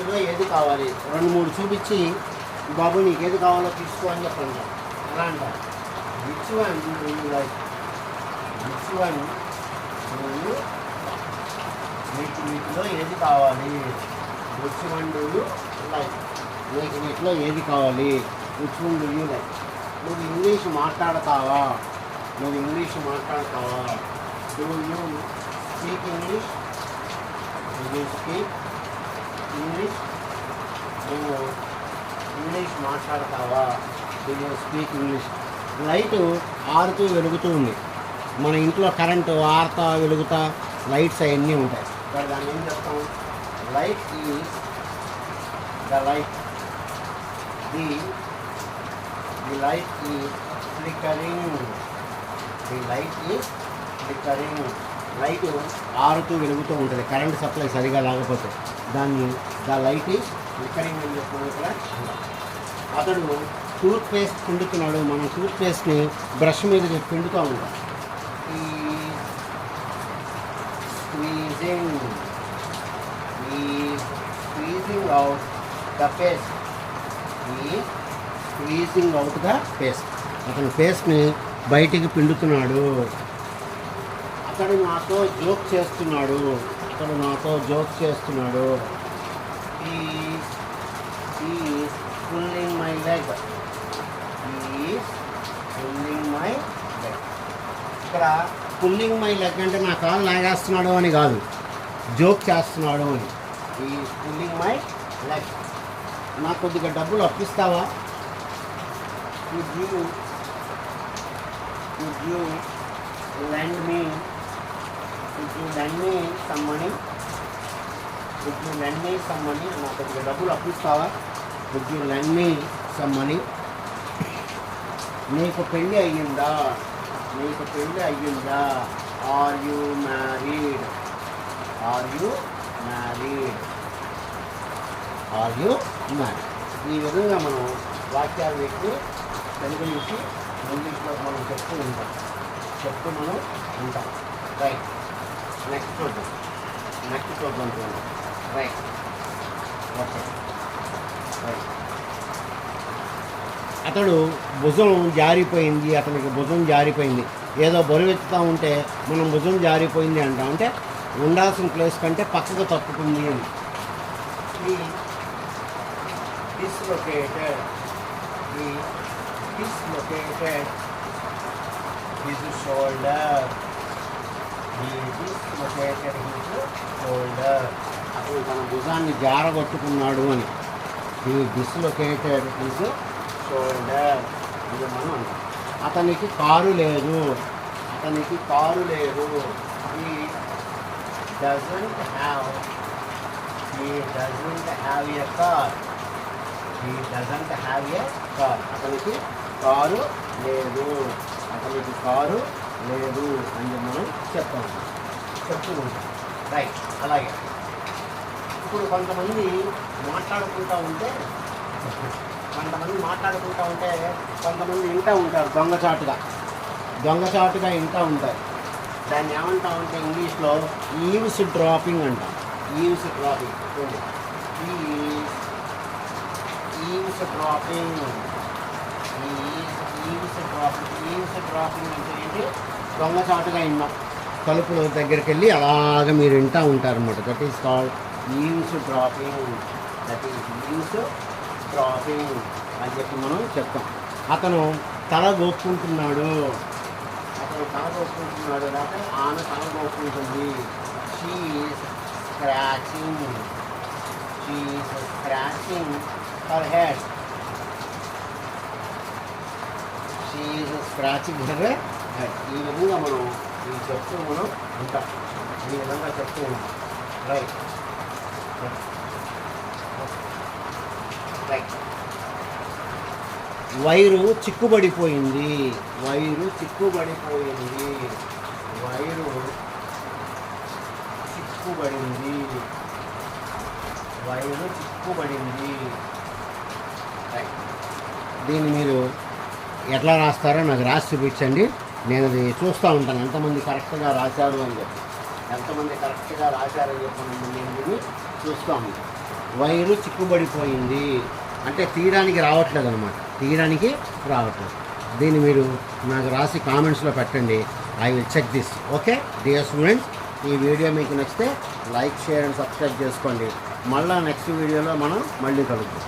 వీటిలో ఏది కావాలి 2-3 చూపించి బాబు నీకు ఏది కావాలో తీసుకో అని చెప్పండి. ఎలా అంటారు which one like which one నువ్వు వీటిలో ఏది కావాలి which one do you like వీటిలో ఏది కావాలి which one do you like నువ్వు ఇంగ్లీష్ మాట్లాడతావా డూ యూ స్పీక్ ఇంగ్లీష్ నువ్వు ఇంగ్లీష్ మాట్లాడతావా do you speak English light ఆరుతూ వెలుగుతూ ఉంది. మన ఇంట్లో కరెంటు ఆరుతా వెలుగుతా లైట్స్ అవన్నీ ఉంటాయి. మరి దాన్ని ఏం చెప్తాం light is the light the light is flickering light ఆరుతూ వెలుగుతూ ఉంటుంది కరెంట్ సప్లై సరిగా లేకపోతే దాన్ని ద లైట్ ఈజ్ ఫ్లికరింగ్ అని చెప్తున్నాం ఇక్కడ. అతడు టూత్ పేస్ట్ పిండుతున్నాడు. మనం టూత్ పేస్ట్ని బ్రష్ మీద పిండుతూ ఉంటాం. స్క్వీజింగ్ అవుట్ ద పేస్ట్ అతను పేస్ట్ని బయటికి పిండుతున్నాడు. అతడు నాతో జోక్ చేస్తున్నాడు. pulling my leg. He is pulling my leg. ఇక్కడ పుల్లింగ్ మై లెగ్ అంటే నా కాలు లాగేస్తున్నాడు అని కాదు, జోక్ చేస్తున్నాడు అని. ఈ పుల్లింగ్ మై లెగ్. నాకు కొద్దిగా డబ్బులు అప్పిస్తావా? Could you lend me some money? నాకు కొద్దిగా డబ్బులు అప్పిస్తావా? Could you lend me some money? నీకు పెళ్ళి అయ్యిందా? Are you married? ఈ విధంగా మనం వాక్యాలు పెట్టి తెలుగు నుంచి ఇంగ్లీష్లో మనం చెప్తూ ఉంటాం. రైట్. నెక్స్ట్ చూద్దాం చూడండి. రైట్. ఓకే. రైట్. అతడు అతనికి భుజం జారిపోయింది. ఏదో బరువెత్తుతూ ఉంటే మనం భుజం జారిపోయింది అంటాం. అంటే ఉండాల్సిన ప్లేస్ కంటే పక్కకు తప్పుకుంది అని. dislocated his shoulder. అతను తన భుజాన్ని జారగొట్టుకున్నాడు అని. He dislocated his shoulder. ఇది మనం అంటాం. అతనికి కారు లేదు. He doesn't have a car. అతనికి కారు లేదు అని మనం చెప్తూ ఉంటాం. రైట్. అలాగే ఇప్పుడు కొంతమంది మాట్లాడుకుంటూ ఉంటే కొంతమంది వింటూ ఉంటారు. దొంగచాటుగా వింటూ ఉంటారు. దాన్ని ఏమంటామంటే ఇంగ్లీష్లో ఈవ్స్ డ్రాపింగ్ అంటాం. ఈవ్స్ డ్రాపింగ్ అంటే ఏంటి? దొంగచాటుగా విన్నాం. తలుపుల దగ్గరికి వెళ్ళి అలాగ మీరు వింటూ ఉంటారు అన్నమాట. That is called Eve's dropping అని చెప్పి మనం చెప్తాం. అతను తల గోక్కుంటున్నాడు. లేకపోతే ఆమె తల గోక్కుంటుంది. She is scratching her head. She is scratching her head. ఈ విధంగా మనం చెప్తూ ఉంటాం. రైట్. వైరు చిక్కుబడిపోయింది. దీన్ని మీరు ఎట్లా రాస్తారో నాకు రాసి చూపించండి. నేను అది చూస్తూ ఉంటాను ఎంతమంది కరెక్ట్గా రాశారు అని చెప్పి నేను దీన్ని చూస్తూ ఉంటాను. వైరు చిక్కుబడిపోయింది అంటే తీయడానికి రావట్లేదు అనమాట, తీయడానికి రావట్లేదు. దీన్ని మీరు నాకు రాసి కామెంట్స్లో పెట్టండి. I will check this. Okay dear students, ఈ వీడియో మీకు నచ్చితే లైక్, షేర్ అండ్ సబ్స్క్రైబ్ చేసుకోండి. మళ్ళీ నెక్స్ట్ వీడియోలో మనం మళ్ళీ కలుద్దాం.